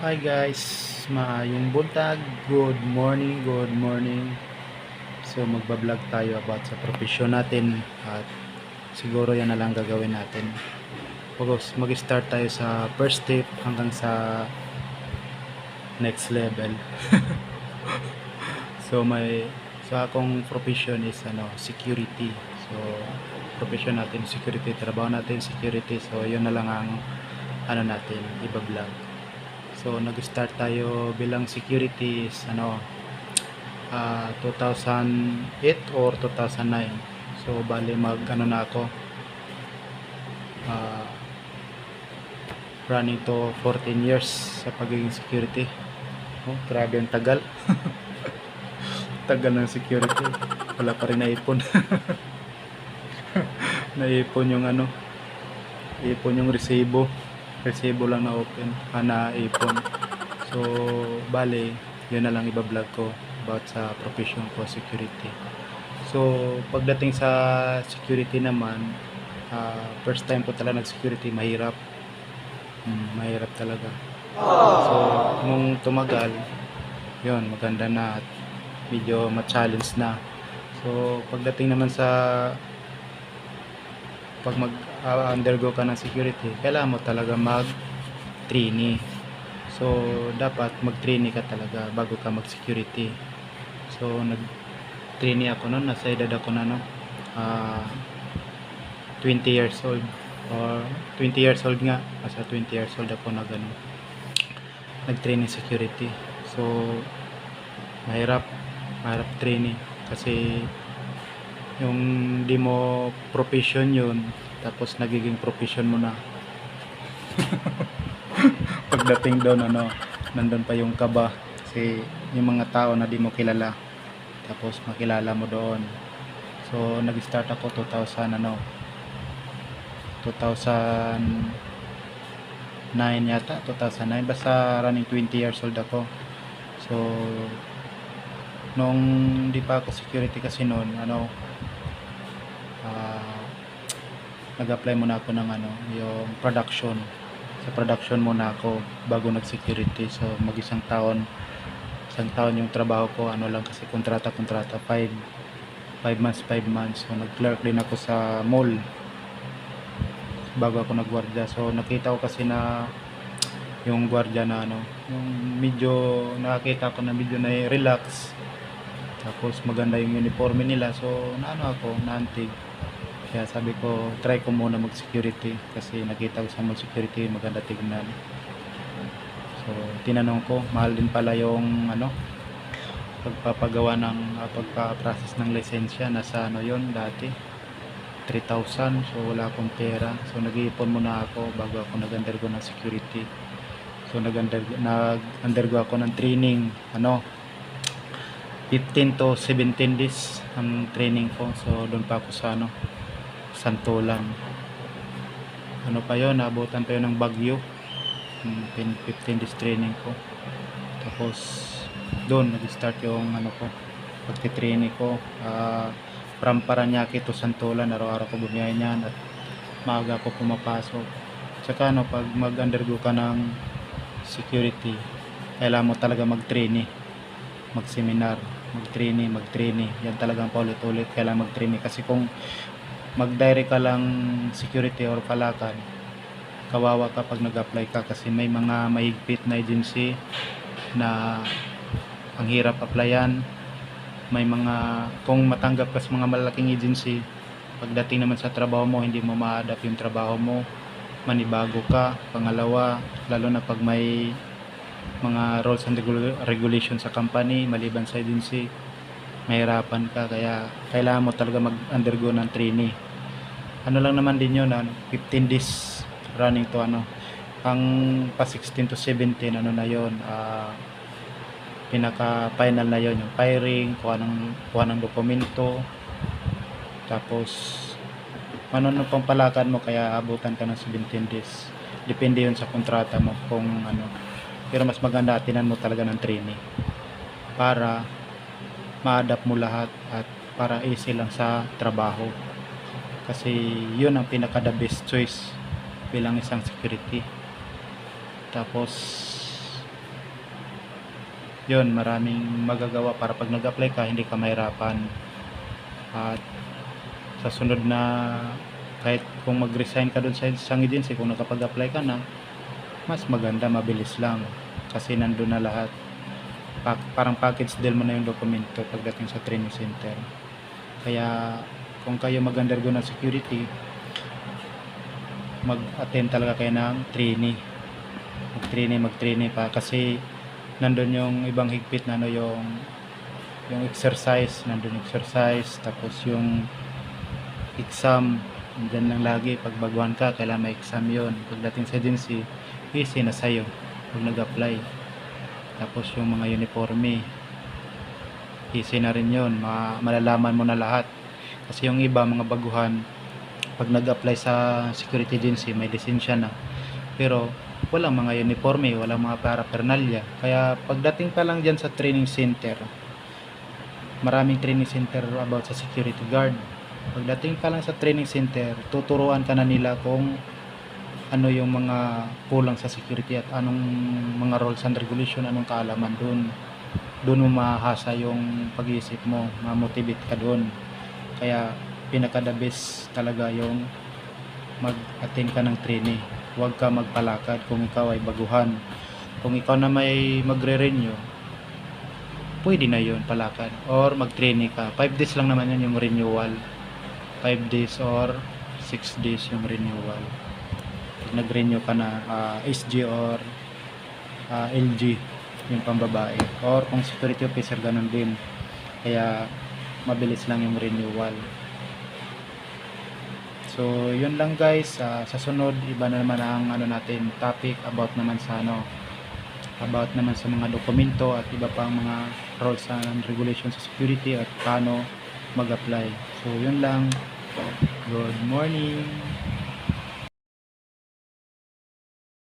Hi guys, maayong buntag, good morning, good morning. So magbablog tayo about sa profesyon natin at siguro yan na lang gagawin natin. Mag-start tayo sa first step hanggang sa next level. So akong profession is security. So profession natin security, trabaho natin security. So yun na lang ang natin iba-vlog. So nag-start tayo bilang security is 2008 or 2009. So bali na ako, ah, running to 14 years sa pagiging security. Oh, grabe ang tagal. Tagal ng security. Wala pa rin naipon. Naipon yung ipon yung resibo. Resibo lang na open, na ipon. So bali, yun na lang iba-vlog ko about sa profession ko, security. So pagdating sa security naman, first time ko talaga nag-security, mahirap. Mahirap talaga. So nung tumagal, yun, maganda na at medyo ma-challenge na. So pagdating naman sa pag mag-undergo ka ng security, kailangan mo talaga mag-trainee. So dapat mag-trainee ka talaga bago ka mag-security. So nag-trainee ako noon, nasa edad ako na 20 years old or 20 years old nga, nasa 20 years old ako na nag-trainee security. So mahirap training kasi yung di mo profession yun, tapos nagiging profession mo na. Pagdating doon nandun pa yung kaba kasi yung mga tao na di mo kilala, tapos makilala mo doon. So nag-start ako 2009 yata, 2009, basta running 20 years old ako. So nung di pa ako security kasi noon, nag-apply muna ako ng yung production. Sa production muna ako bago nag-security. So isang taon yung trabaho ko, lang kasi kontrata 5 months. So nag-clerk din ako sa mall bago ako nagwardya. So nakita ko kasi na yung gwardiya na yung medyo nakakita ko na medyo na relax, tapos maganda yung uniforme nila. So ako naantig, kaya sabi ko try ko muna mag security kasi nakita ko sa mall security maganda tignan. So tinanong ko, mahal din pala yung pagpapagawa ng pagpa-process ng lisensya. Nasa yon dati 3,000. So wala akong pera, so nag-iipon muna ako bago ako nag-undergo ng security. So nag-undergo ako ng training, 15 to 17 days ang training ko. So doon pa ako sa Santolan. Pa yun, naabutan pa yun ng bagyo. 15 days training ko. Tapos doon nag-start yung ko, pagtitraining ko. From Paranaque to Santolan, araw-araw ko bumiyahe niyan at maaga ko pumapasok. Tsaka pag mag-undergo ka ng security, kailangan mo talaga mag-training, mag-seminar, mag-training. Yan talagang paulit-ulit, kailangan mag-training. Kasi kung mag-direct ka lang security or palakad, kawawa ka pag nag-apply ka kasi may mga mahigpit na agency na ang hirap applyan. May mga, kung matanggap ka sa mga malaking agency, pagdating naman sa trabaho mo, hindi mo ma-adapt yung trabaho mo, manibago ka. Pangalawa, lalo na pag may mga rules and regulations sa company maliban sa agency, mahirapan ka. Kaya kailangan mo talaga mag-undergo ng training. Lang naman din yun, 15 days running to ang pa 16 to 17 na yun, pinaka final na yon, yung firing, kuha ng dokumento, tapos pang palakad mo. Kaya abutan ka ng 17 days, depende yun sa kontrata mo kung pero mas maganda atinan mo talaga ng training para ma-adapt mo lahat at para easy lang sa trabaho, kasi yun ang pinaka the best choice bilang isang security. Tapos yun, maraming magagawa para pag nag-apply ka hindi ka mahirapan. At sa sunod na, kahit kung mag-resign ka doon sa isang agency, kung nakapag-apply ka na, mas maganda, mabilis lang kasi nandun na lahat. Parang package deal mo na yung dokumento pagdating sa training center. Kaya kung kayo mag-undergo ng security, mag-attend talaga kayo ng training. Mag-training pa kasi nandun yung ibang higpit na ano, yung exercise, nandun exercise, tapos yung exam, dyan lang lagi. Pag baguhan ka, kailangan may exam yun. Pagdating sa agency, easy na sa'yo pag nag-apply. Tapos yung mga uniforme, easy na rin yun, malalaman mo na lahat. Kasi yung iba, mga baguhan, pag nag-apply sa security agency, may lisensya na, pero walang mga uniforme, walang mga paraphernalia. Kaya pagdating pa lang dyan sa training center, maraming training center about sa security guard. Pagdating pa lang sa training center, tuturuan ka na nila kung ano yung mga kulang sa security at anong mga rules and regulation, anong kaalaman doon mo mahasa yung pag-iisip mo, ma-motivate ka doon. Kaya pinaka the best talaga yung mag-attend ka ng training. Huwag ka magpalakad kung ikaw ay baguhan. Kung ikaw na may magre-renew, pwede na yun, palakad or mag-training ka. 5 days lang naman yun yung renewal, 5 days or 6 days yung renewal. Pag nag-renew ka na, SG or LG yung pambabae, or kung security officer, ganun din. Kaya mabilis lang yung renewal. So yun lang guys. Sa sunod, iba na naman ang ano natin, topic about naman sa about naman sa mga dokumento at iba pang mga rules and regulations sa security at paano mag-apply. So yun lang. Good morning.